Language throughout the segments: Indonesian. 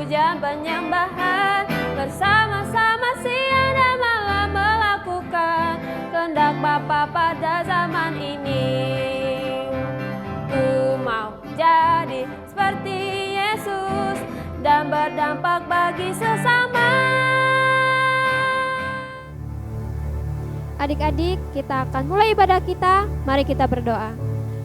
pujian penyembahan, bersama-sama siang dan malam melakukan kehendak Bapa pada zaman ini. Ku mau jadi seperti Yesus dan berdampak bagi sesama. Adik-adik, kita akan mulai ibadah kita. Mari kita berdoa.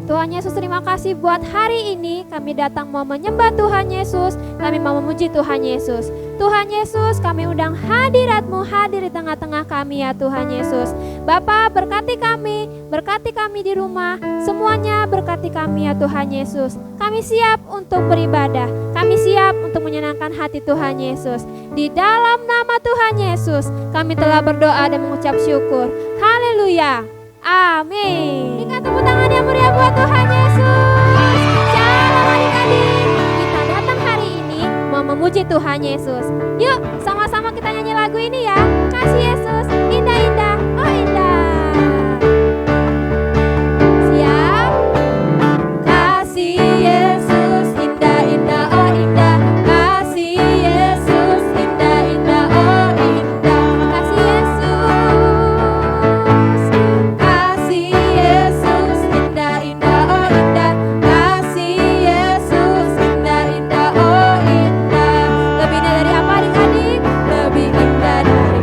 Tuhan Yesus, terima kasih buat hari ini kami datang mau menyembah Tuhan Yesus, kami mau memuji Tuhan Yesus. Tuhan Yesus, kami undang hadirat-Mu hadir di tengah-tengah kami ya Tuhan Yesus. Bapa, berkati kami di rumah, semuanya berkati kami ya Tuhan Yesus. Kami siap untuk beribadah, kami siap untuk menyenangkan hati Tuhan Yesus. Di dalam nama Tuhan Yesus, kami telah berdoa dan mengucap syukur. Haleluya. Amin. Berikan tepuk tangan yang meriah buat Tuhan Yesus. Shalom adik-adik. Kita datang hari ini mau memuji Tuhan Yesus. Yuk sama-sama kita nyanyi lagu ini ya. Kasih Yesus, indah-indah, oh indah. Siap? Kasih Yesus, indah-indah, oh indah. Kasih Yesus, indah-indah, oh indah. Kasih Yesus. Lebih indah dari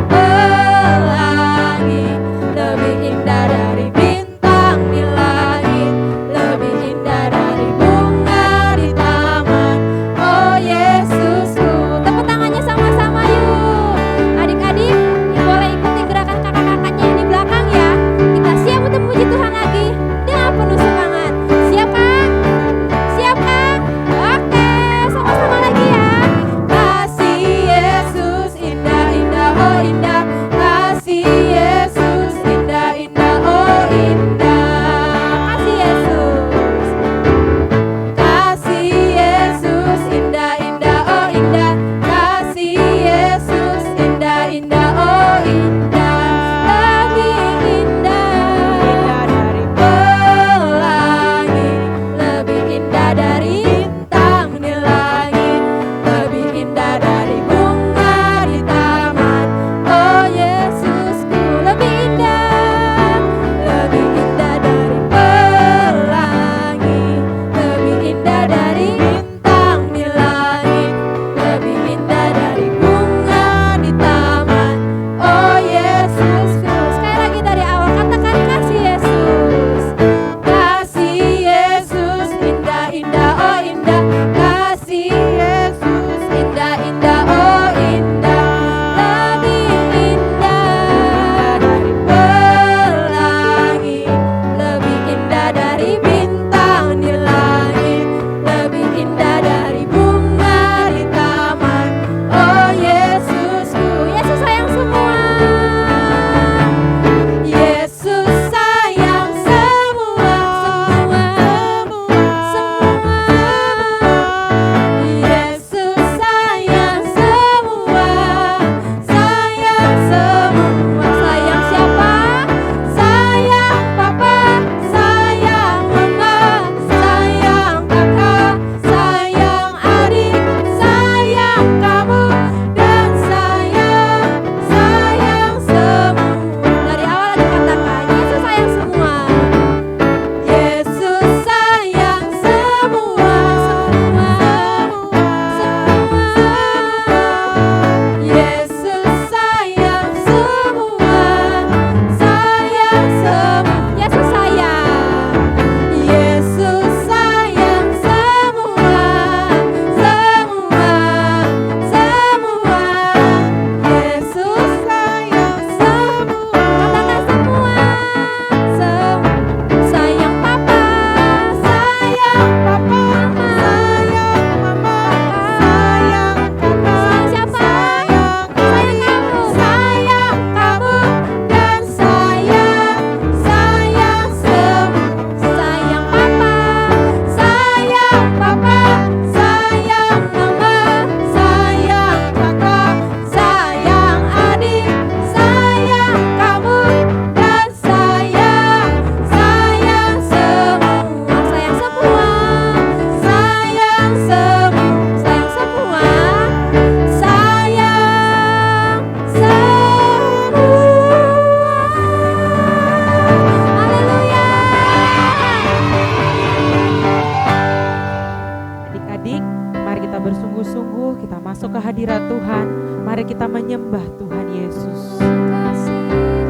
sungguh-sungguh kita masuk ke hadirat Tuhan. Mari kita menyembah Tuhan Yesus.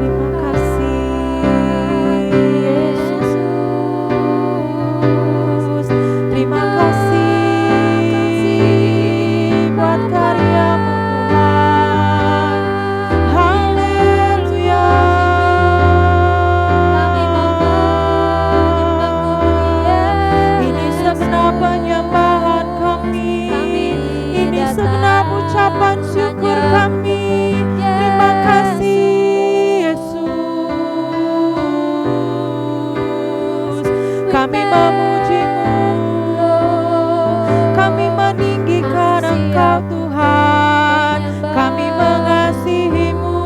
Terima kasih Yesus. Terima kasih buat karya-Mu Tuhan. Haleluya. Ini segenap penyembahan kami. Ini segenap ucapan syukur kami. Terima kasih Yesus. Kami memuji-Mu, kami meninggikan Engkau Tuhan, kami mengasihi-Mu.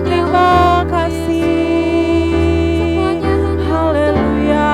Terima kasih. Haleluya.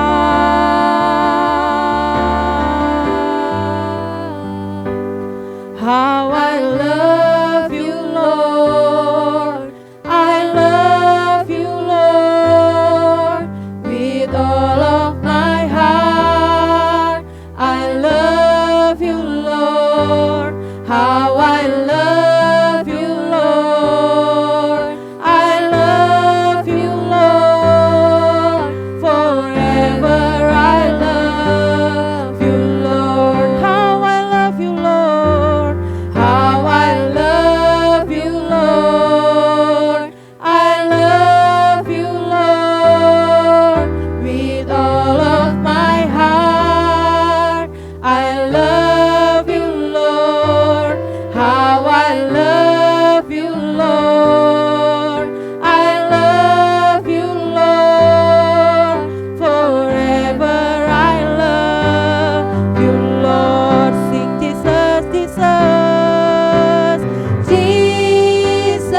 How I love you, Lord. I love you, Lord, with all of my heart. I love you, Lord. How I love you, Lord. I love you, Lord. Forever I love you, Lord. How I love you, Lord. How I love you, Lord. I love you, Lord, with all of my heart. I love you, Lord. How I love you, Lord. I love you, Lord. Forever I love you, Lord. Sing Jesus, Jesus, Jesus,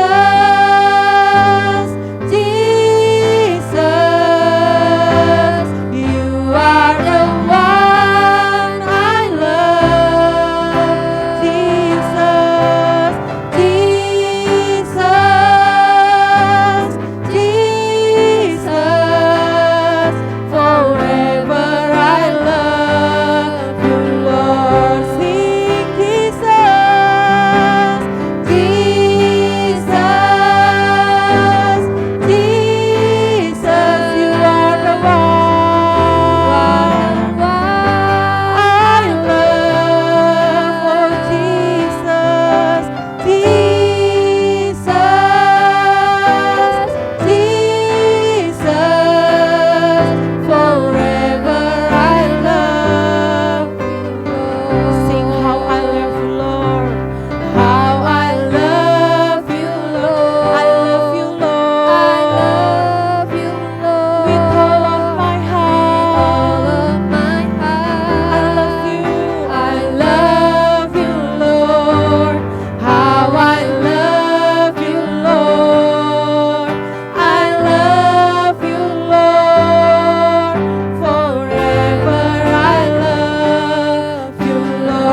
Jesus. You are the one I love. Jesus, Jesus, Jesus. Forever I love you, Lord. Sing Jesus, Jesus, Jesus. You are the one I love. Oh Jesus, Jesus, Jesus. Forever I love you, Lord. Sing how I love you, Lord. How I love you, Lord. I love you, Lord. I love you, Lord. With all of my heart. I love you. I love you, Lord. How I love you, Lord. I love you, Lord. Forever I love you, Lord.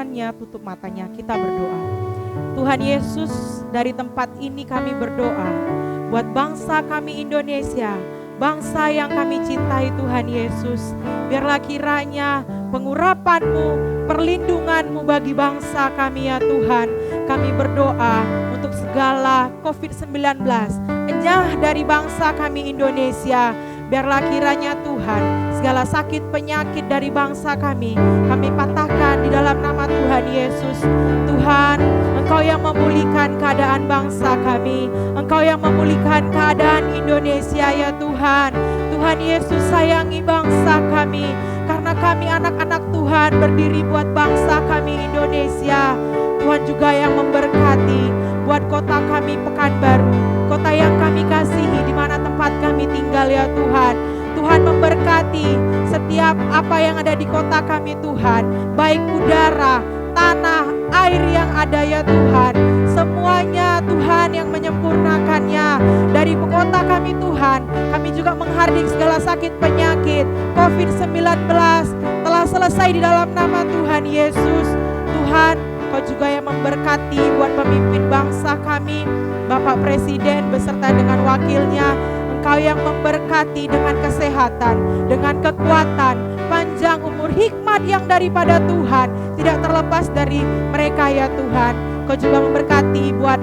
tuhannya, tutup matanya, kita berdoa. Tuhan Yesus, dari tempat ini kami berdoa buat bangsa kami Indonesia, bangsa yang kami cintai Tuhan Yesus. Biarlah kiranya pengurapan-Mu, perlindungan-Mu bagi bangsa kami ya Tuhan. Kami berdoa untuk segala COVID-19, enyah dari bangsa kami Indonesia. Biarlah kiranya Tuhan, segala sakit penyakit dari bangsa kami patahkan di dalam nama Tuhan Yesus. Tuhan, Engkau yang memulihkan keadaan bangsa kami, Engkau yang memulihkan keadaan Indonesia ya Tuhan. Tuhan Yesus sayangi bangsa kami, karena kami anak-anak Tuhan berdiri buat bangsa kami Indonesia. Tuhan juga yang memberkati buat kota kami Pekanbaru, kota yang kami kasihi, di mana tempat kami tinggal ya Tuhan. Tuhan memberkati setiap apa yang ada di kota kami Tuhan, baik udara, tanah, air yang ada ya Tuhan. Semuanya Tuhan yang menyempurnakannya. Dari ibu kota kami Tuhan, kami juga menghardik segala sakit penyakit COVID-19 telah selesai di dalam nama Tuhan Yesus. Tuhan, Kau juga yang memberkati buat pemimpin bangsa kami, Bapak Presiden beserta dengan wakilnya. Engkau yang memberkati dengan kesehatan, dengan kekuatan, panjang umur, hikmat yang daripada Tuhan, tidak terlepas dari mereka ya Tuhan. Kau juga memberkati buat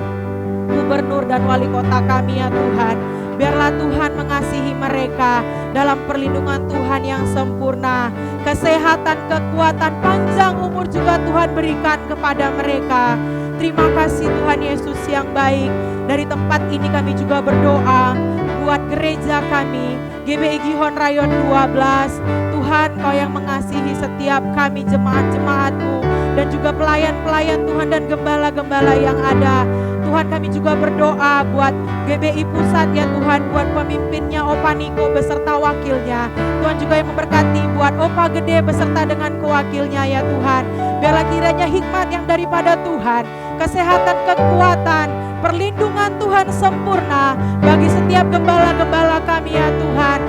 gubernur dan wali kota kami ya Tuhan. Biarlah Tuhan mengasihi mereka dalam perlindungan Tuhan yang sempurna. Kesehatan, kekuatan, panjang umur juga Tuhan berikan kepada mereka. Terima kasih Tuhan Yesus yang baik. Dari tempat ini kami juga berdoa buat gereja kami, GBI Gihon Rayon 12. Tuhan, Kau yang mengasihi setiap kami jemaat-jemaat-Mu dan juga pelayan-pelayan Tuhan dan gembala-gembala yang ada. Tuhan, kami juga berdoa buat GBI Pusat ya Tuhan, buat pemimpinnya Opa Niko beserta wakilnya. Tuhan juga yang memberkati buat Opa Gede beserta dengan kewakilnya ya Tuhan. Biarlah kiranya hikmat yang daripada Tuhan, kesehatan, kekuatan, perlindungan Tuhan sempurna bagi setiap gembala-gembala kami ya Tuhan.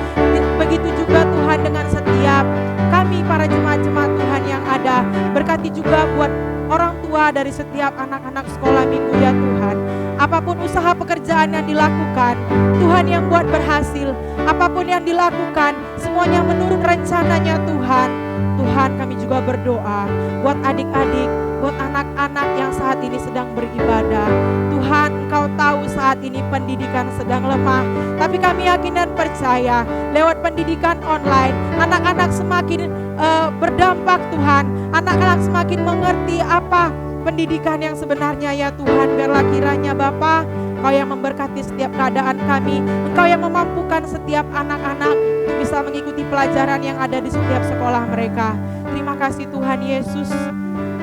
Begitu juga Tuhan dengan setiap kami para jemaat-jemaat Tuhan yang ada. Berkati juga buat orang tua dari setiap anak-anak sekolah minggu ya Tuhan. Apapun usaha pekerjaan yang dilakukan, Tuhan yang buat berhasil. Apapun yang dilakukan, semuanya menurut rencananya Tuhan. Tuhan, kami juga berdoa buat adik-adik, buat anak-anak yang saat ini sedang beribadah. Tuhan, Engkau tahu saat ini pendidikan sedang lemah, tapi kami yakin dan percaya lewat pendidikan online, anak-anak semakin berdampak Tuhan. Anak-anak semakin mengerti apa pendidikan yang sebenarnya ya Tuhan. Biarlah kiranya Bapa, Engkau yang memberkati setiap keadaan kami, Engkau yang memampukan setiap anak-anak untuk bisa mengikuti pelajaran yang ada di setiap sekolah mereka. Terima kasih Tuhan Yesus.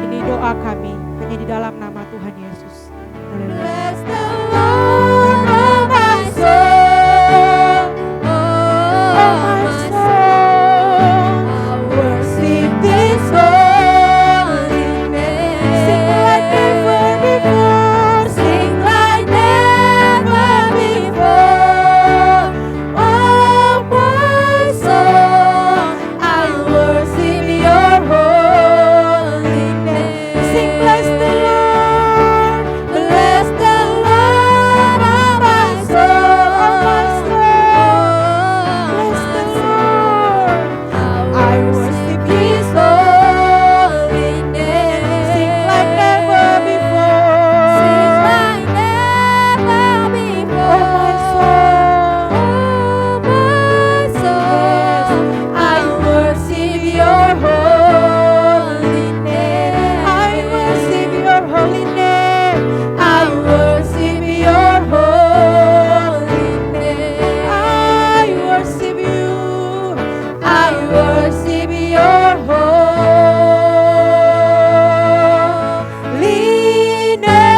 Ini doa kami hanya di dalam nama Tuhan Yesus. Bless the Lord, oh my soul, oh my soul. I worship His holy name. Sing like never before, sing like never before. Oh my soul, I worship Your holy name. Sing bless the Lord, bless the Lord, oh my soul, oh my soul. Bless the Lord, I worship His holy name. Sing like never before, sing like never before. Oh my soul, oh my soul, I worship Your holy name. I worship Your holy name. I worship Your holy name. I worship You. I worship Your holy name.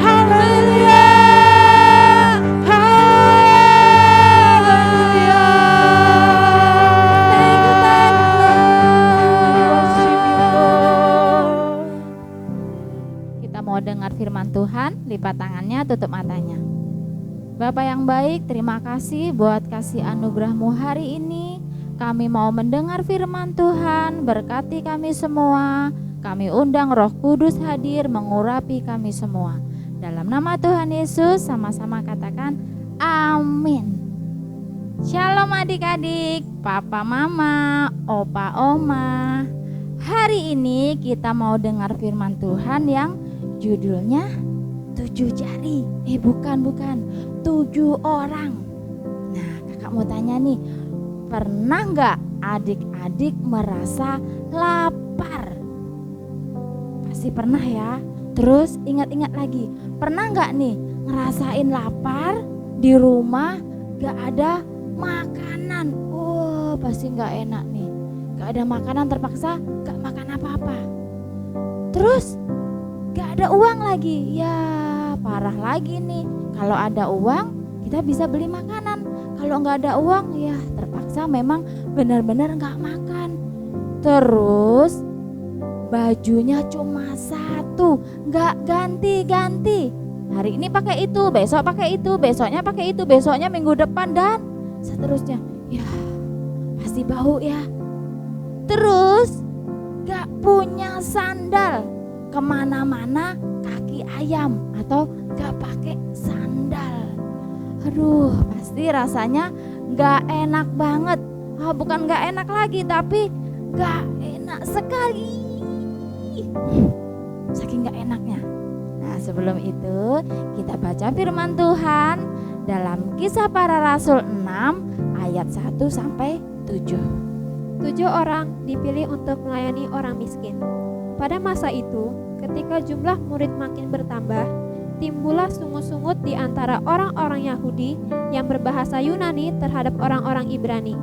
Hallelujah. Kita mau dengar firman Tuhan, lipat tangannya, tutup matanya. Bapa yang baik, terima kasih buat kasih anugerah-Mu hari ini. kami mau mendengar firman Tuhan. Berkati kami semua. Kami undang Roh Kudus hadir mengurapi kami semua. Dalam nama Tuhan Yesus sama-sama katakan amin. Shalom adik-adik, papa mama, opa oma. Hari ini kita mau dengar firman Tuhan yang judulnya 7 jari. Bukan 7 orang. Nah, kakak mau tanya nih, pernah nggak adik-adik merasa lapar? Pasti pernah ya. Terus ingat-ingat lagi, pernah nggak nih ngerasain lapar di rumah nggak ada makanan? Oh, pasti nggak enak nih. Nggak ada makanan, terpaksa nggak makan apa-apa. Terus nggak ada uang lagi, ya parah lagi nih. Kalau ada uang kita bisa beli makanan. Kalau nggak ada uang ya terpaksa memang benar-benar nggak makan. Terus bajunya cuma satu, nggak ganti-ganti. Hari ini pakai itu, besok pakai itu, besoknya pakai itu, besoknya minggu depan dan seterusnya. Ya pasti bau ya. Terus nggak punya sandal, kemana-mana kaki ayam atau nggak pakai sandal. Aduh, pasti rasanya nggak enak banget. Bukan nggak enak lagi, tapi nggak enak sekali. Saking nggak enaknya. Nah, sebelum itu kita baca firman Tuhan dalam Kisah Para Rasul 6 ayat 1 sampai 7. 7 orang dipilih untuk melayani orang miskin. Pada masa itu, ketika jumlah murid makin bertambah, timbullah sungut-sungut di antara orang-orang Yahudi yang berbahasa Yunani terhadap orang-orang Ibrani.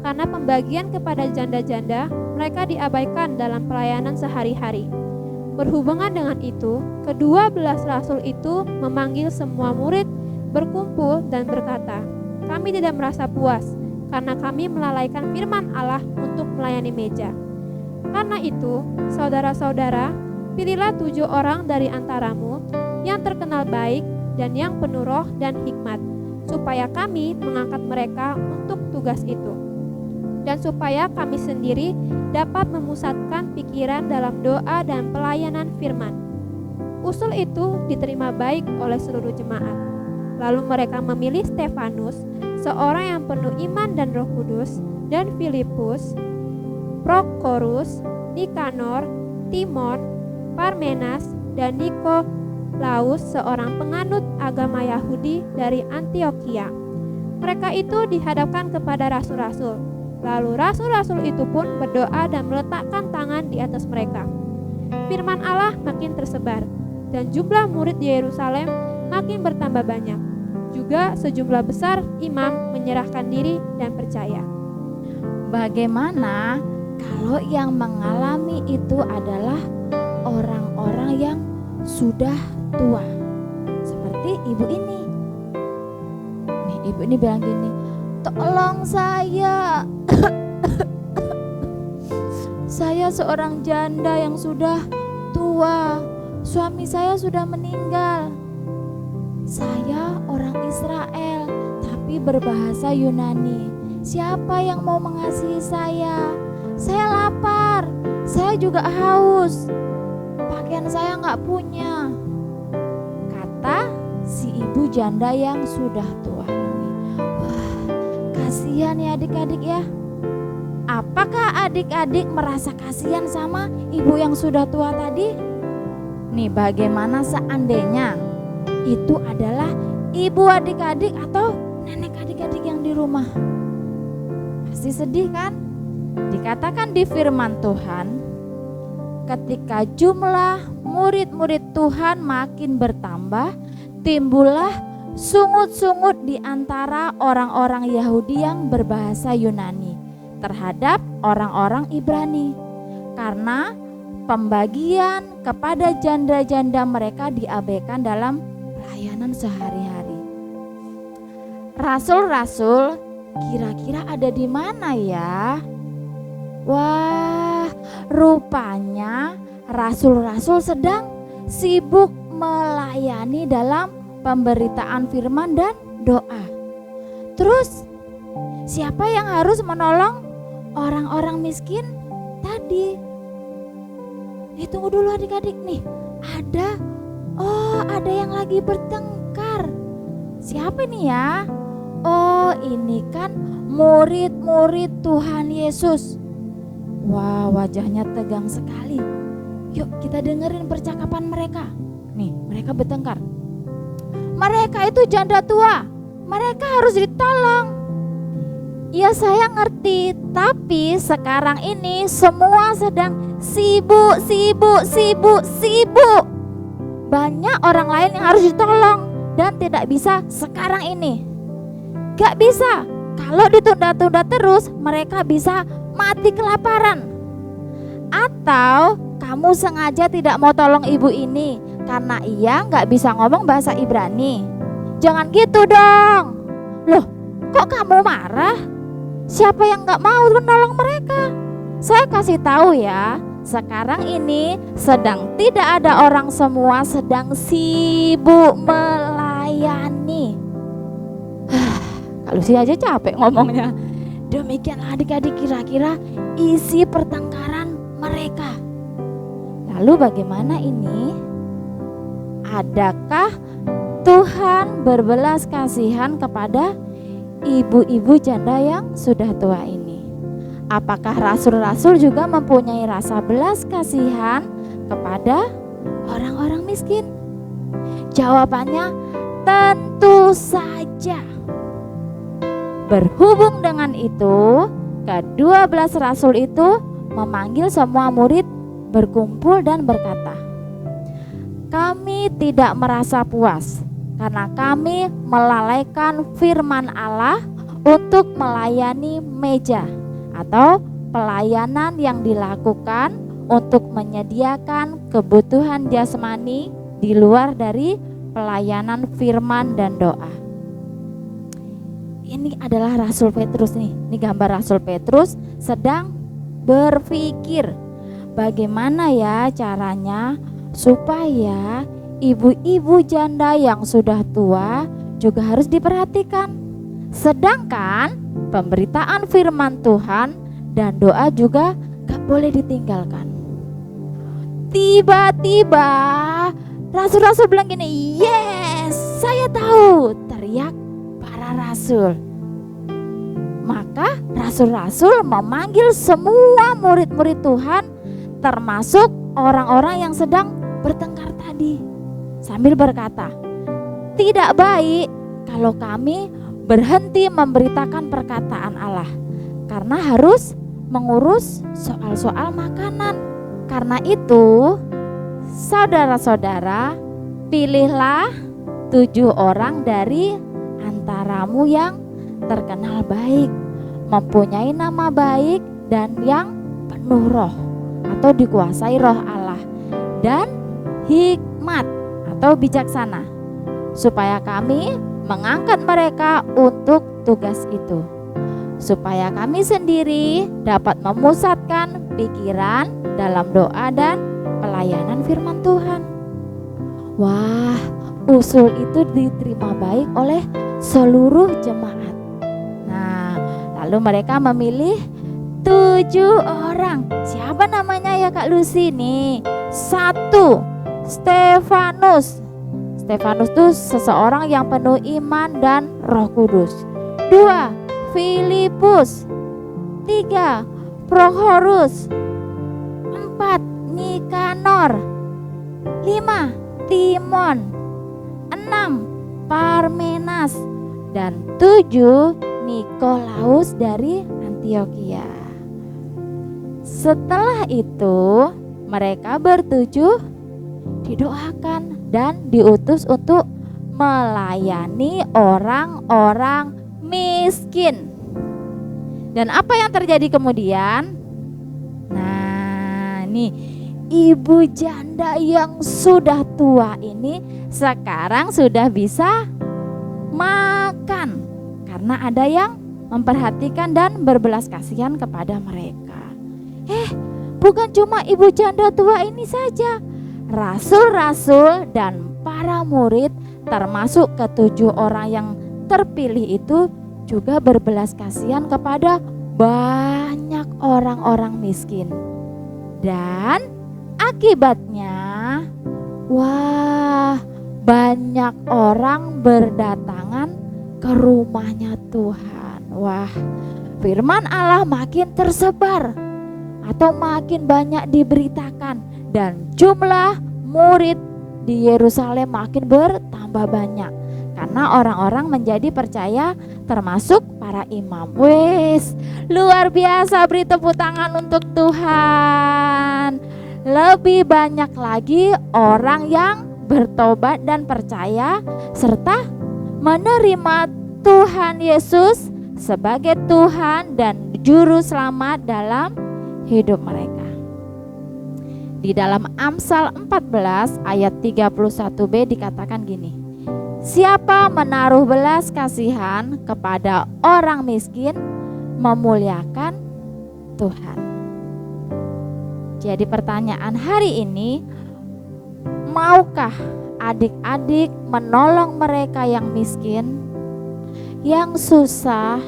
Karena pembagian kepada janda-janda, mereka diabaikan dalam pelayanan sehari-hari. Berhubungan dengan itu, ke-12 rasul itu memanggil semua murid berkumpul dan berkata, "Kami tidak merasa puas, karena kami melalaikan firman Allah untuk melayani meja. Karena itu, saudara-saudara, pilihlah 7 orang dari antaramu yang terkenal baik dan yang penuh roh dan hikmat, supaya kami mengangkat mereka untuk tugas itu, dan supaya kami sendiri dapat memusatkan pikiran dalam doa dan pelayanan firman." Usul itu diterima baik oleh seluruh jemaat. Lalu mereka memilih Stefanus, seorang yang penuh iman dan Roh Kudus, dan Filipus, Prokorus, Nikanor, Timon, Parmenas, dan Nikolaus, seorang penganut agama Yahudi dari Antiokhia. Mereka itu dihadapkan kepada rasul-rasul. Lalu rasul-rasul itu pun berdoa dan meletakkan tangan di atas mereka. Firman Allah makin tersebar, dan jumlah murid di Yerusalem makin bertambah banyak. Juga sejumlah besar imam menyerahkan diri dan percaya. Bagaimana kalau yang mengalami itu adalah orang-orang yang sudah tua? Seperti ibu ini. Nih, ibu ini bilang gini, "Tolong saya. Saya seorang janda yang sudah tua. Suami saya sudah meninggal. Saya orang Israel, tapi berbahasa Yunani. Siapa yang mau mengasihi saya? Saya lapar, saya juga haus. Pakaian saya nggak punya," kata si ibu janda yang sudah tua ini. Wah, kasihan ya adik-adik ya. Apakah adik-adik merasa kasihan sama ibu yang sudah tua tadi? Nih, bagaimana seandainya itu adalah ibu adik-adik atau nenek adik-adik yang di rumah? Pasti sedih kan? Dikatakan di firman Tuhan, ketika jumlah murid-murid Tuhan makin bertambah, timbullah sungut-sungut di antara orang-orang Yahudi yang berbahasa Yunani terhadap orang-orang Ibrani, karena pembagian kepada janda-janda mereka diabaikan dalam pelayanan sehari-hari. Rasul-rasul kira-kira ada di mana ya? Wah, rupanya rasul-rasul sedang sibuk melayani dalam pemberitaan firman dan doa. Terus siapa yang harus menolong miskin tadi. Tunggu dulu adik-adik nih. Ada yang lagi bertengkar. Siapa nih ya? Oh, ini kan murid-murid Tuhan Yesus. Wah, wajahnya tegang sekali. Yuk kita dengerin percakapan mereka. Nih, mereka bertengkar. Mereka itu janda tua. Mereka harus ditolong. Ya saya ngerti, tapi sekarang ini semua sedang sibuk. Banyak orang lain yang harus ditolong dan tidak bisa sekarang ini. Gak bisa. Kalau ditunda-tunda terus, mereka bisa mati kelaparan. Atau kamu sengaja tidak mau tolong ibu ini karena ia gak bisa ngomong bahasa Ibrani. Jangan gitu dong. Loh, kok kamu marah? Siapa yang gak mau menolong mereka? Saya kasih tahu ya, sekarang ini sedang tidak ada orang, semua sedang sibuk melayani. Kak Lucy aja capek ngomongnya. Demikianlah adik-adik kira-kira isi pertengkaran mereka. Lalu bagaimana ini? Adakah Tuhan berbelas kasihan kepada ibu-ibu janda yang sudah tua ini? Apakah rasul-rasul juga mempunyai rasa belas kasihan kepada orang-orang miskin? Jawabannya tentu saja. Berhubung dengan itu, ke-12 rasul itu memanggil semua murid berkumpul dan berkata, "Kami tidak merasa puas karena kami melalaikan firman Allah untuk melayani meja atau pelayanan yang dilakukan untuk menyediakan kebutuhan jasmani di luar dari pelayanan firman dan doa." Ini adalah Rasul Petrus nih. Ini gambar Rasul Petrus sedang berpikir bagaimana ya caranya supaya ibu-ibu janda yang sudah tua juga harus diperhatikan. Sedangkan pemberitaan firman Tuhan dan doa juga gak boleh ditinggalkan. Tiba-tiba rasul-rasul bilang gini, "Yes, saya tahu," teriak para rasul. Maka rasul-rasul memanggil semua murid-murid Tuhan, termasuk orang-orang yang sedang bertengkar tadi, sambil berkata, "Tidak baik kalau kami berhenti memberitakan perkataan Allah, karena harus mengurus soal-soal makanan. Karena itu, saudara-saudara, pilihlah 7 orang dari antaramu yang terkenal baik, mempunyai nama baik, dan yang penuh roh atau dikuasai roh Allah dan hikmat atau bijaksana, supaya kami mengangkat mereka untuk tugas itu, supaya kami sendiri dapat memusatkan pikiran dalam doa dan pelayanan firman Tuhan." Wah, usul itu diterima baik oleh seluruh jemaat. Nah, lalu mereka memilih 7 orang. Siapa namanya ya Kak Lucy nih? 1, Stefanus. Stefanus itu seseorang yang penuh iman dan Roh Kudus. 2, Filipus. 3, Prochorus. 4, Nikanor. 5, Timon. 6, Parmenas. Dan 7, Nikolaus dari Antiokhia. Setelah itu mereka bertujuh didoakan dan diutus untuk melayani orang-orang miskin. Dan apa yang terjadi kemudian? Nah, nih ibu janda yang sudah tua ini sekarang sudah bisa makan karena ada yang memperhatikan dan berbelas kasihan kepada mereka. Bukan cuma ibu janda tua ini saja, rasul-rasul dan para murid termasuk ke-7 orang yang terpilih itu juga berbelas kasihan kepada banyak orang-orang miskin. Dan akibatnya, wah, banyak orang berdatangan ke rumahnya Tuhan. Wah, firman Allah makin tersebar atau makin banyak diberitakan, dan jumlah murid di Yerusalem makin bertambah banyak karena orang-orang menjadi percaya, termasuk para imam. Wes, luar biasa, beri tepuk tangan untuk Tuhan. Lebih banyak lagi orang yang bertobat dan percaya serta menerima Tuhan Yesus sebagai Tuhan dan Juru Selamat dalam hidup mereka. Di dalam Amsal 14 ayat 31b dikatakan gini, siapa menaruh belas kasihan kepada orang miskin memuliakan Tuhan. Jadi pertanyaan hari ini, maukah adik-adik menolong mereka yang miskin, yang susah,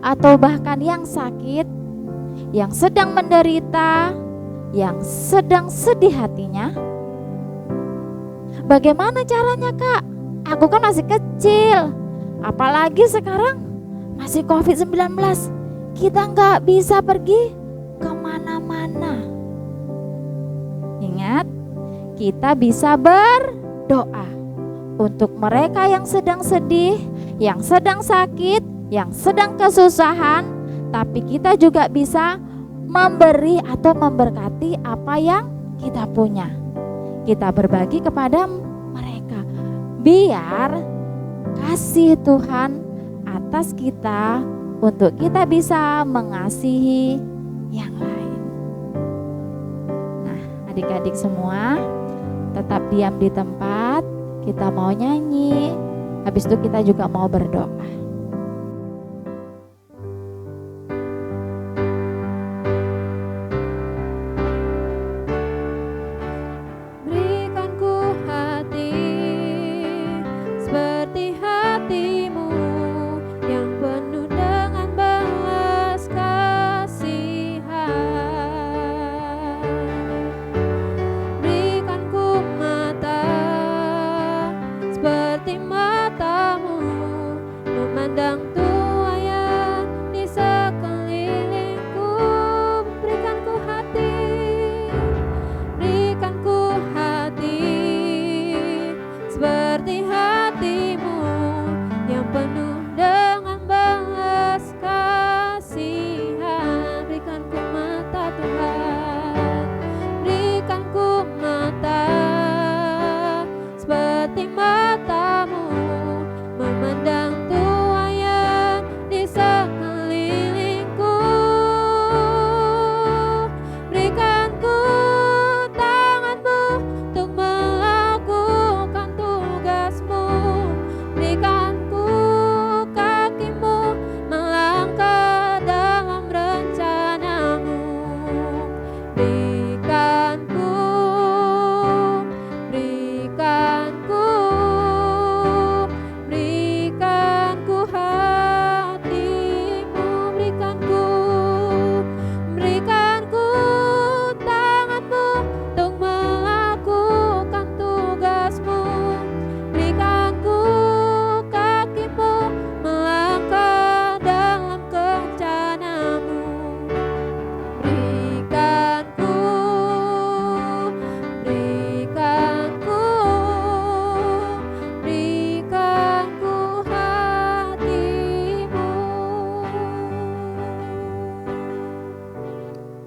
atau bahkan yang sakit, yang sedang menderita, yang sedang sedih hatinya? Bagaimana caranya, Kak? Aku kan masih kecil, apalagi sekarang masih COVID-19. Kita nggak bisa pergi kemana-mana. Ingat, kita bisa berdoa untuk mereka yang sedang sedih, yang sedang sakit, yang sedang kesusahan. Tapi kita juga bisa memberi atau memberkati apa yang kita punya. Kita berbagi kepada mereka, biar kasih Tuhan atas kita untuk kita bisa mengasihi yang lain. Nah, adik-adik semua tetap diam di tempat. Kita mau nyanyi, habis itu kita juga mau berdoa.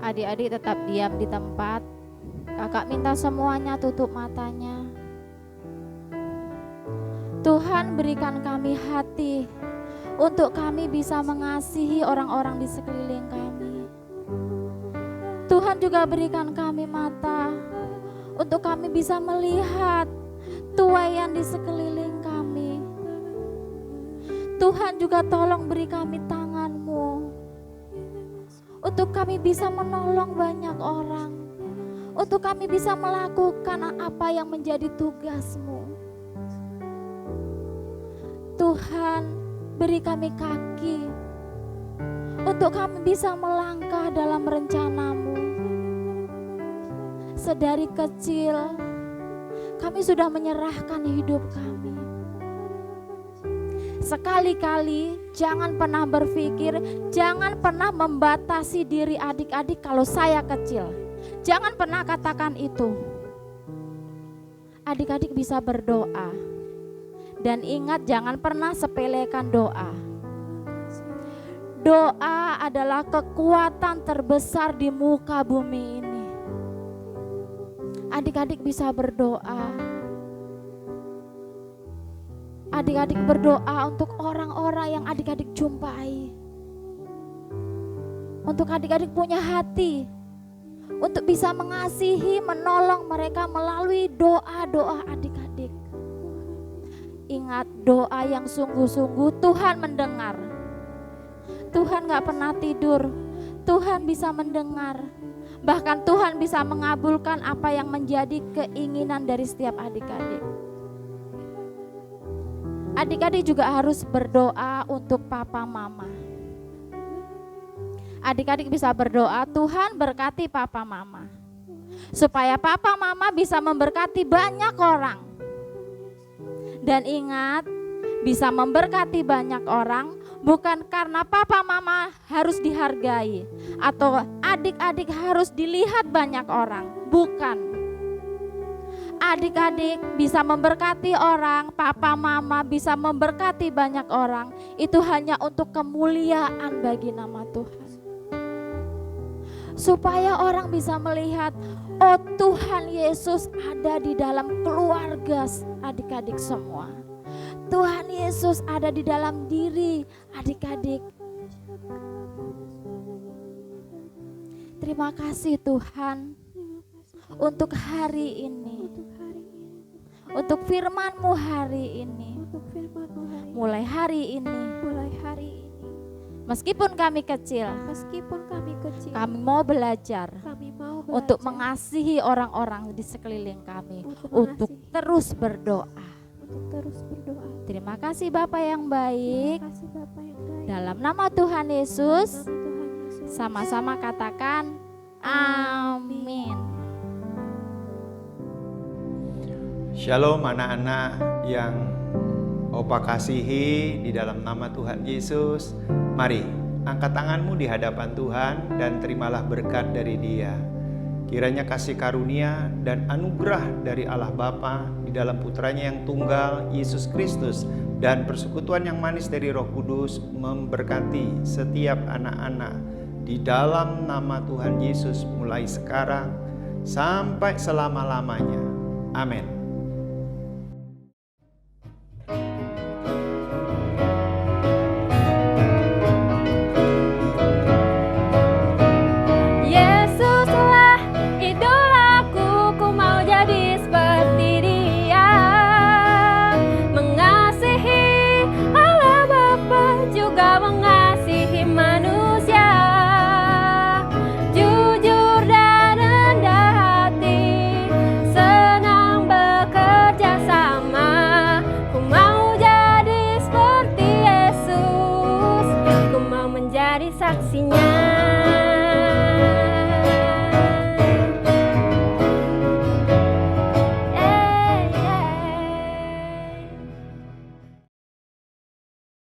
Adik-adik tetap diam di tempat. Kakak minta semuanya tutup matanya. Tuhan, berikan kami hati untuk kami bisa mengasihi orang-orang di sekeliling kami. Tuhan juga berikan kami mata untuk kami bisa melihat tuaian di sekeliling kami. Tuhan juga tolong beri kami tangan-Mu untuk kami bisa menolong banyak orang, untuk kami bisa melakukan apa yang menjadi tugas-Mu. Tuhan, beri kami kaki untuk kami bisa melangkah dalam rencana-Mu. Sedari kecil kami sudah menyerahkan hidup kami. Sekali-kali jangan pernah berpikir, jangan pernah membatasi diri adik-adik kalau saya kecil. Jangan pernah katakan itu. Adik-adik bisa berdoa. Dan ingat, jangan pernah sepelekan doa. Doa adalah kekuatan terbesar di muka bumi ini. Adik-adik bisa berdoa. Adik-adik berdoa untuk orang-orang yang adik-adik jumpai. Untuk adik-adik punya hati untuk bisa mengasihi, menolong mereka melalui doa-doa adik-adik. Ingat, doa yang sungguh-sungguh Tuhan mendengar. Tuhan gak pernah tidur. Tuhan bisa mendengar. Bahkan Tuhan bisa mengabulkan apa yang menjadi keinginan dari setiap adik-adik. Adik-adik juga harus berdoa untuk papa mama. Adik-adik bisa berdoa, Tuhan berkati papa mama. Supaya papa mama bisa memberkati banyak orang. Dan ingat, bisa memberkati banyak orang bukan karena papa mama harus dihargai atau adik-adik harus dilihat banyak orang. Bukan. Adik-adik bisa memberkati orang, papa mama bisa memberkati banyak orang. Itu hanya untuk kemuliaan bagi nama Tuhan. Supaya orang bisa melihat, oh Tuhan Yesus ada di dalam keluarga adik-adik semua. Tuhan Yesus ada di dalam diri adik-adik. Terima kasih Tuhan untuk hari ini. Untuk firman-Mu hari ini. Mulai hari ini. Meskipun kami kecil, kami mau belajar untuk mengasihi orang-orang di sekeliling kami, untuk terus berdoa. Terima kasih Bapa yang baik. Dalam nama Tuhan Yesus, sama-sama katakan amin. Shalom anak-anak yang Opa kasihi di dalam nama Tuhan Yesus. Mari angkat tanganmu di hadapan Tuhan dan terimalah berkat dari Dia. Kiranya kasih karunia dan anugerah dari Allah Bapa di dalam putranya yang tunggal Yesus Kristus dan persekutuan yang manis dari Roh Kudus memberkati setiap anak-anak di dalam nama Tuhan Yesus mulai sekarang sampai selama-lamanya. Amin.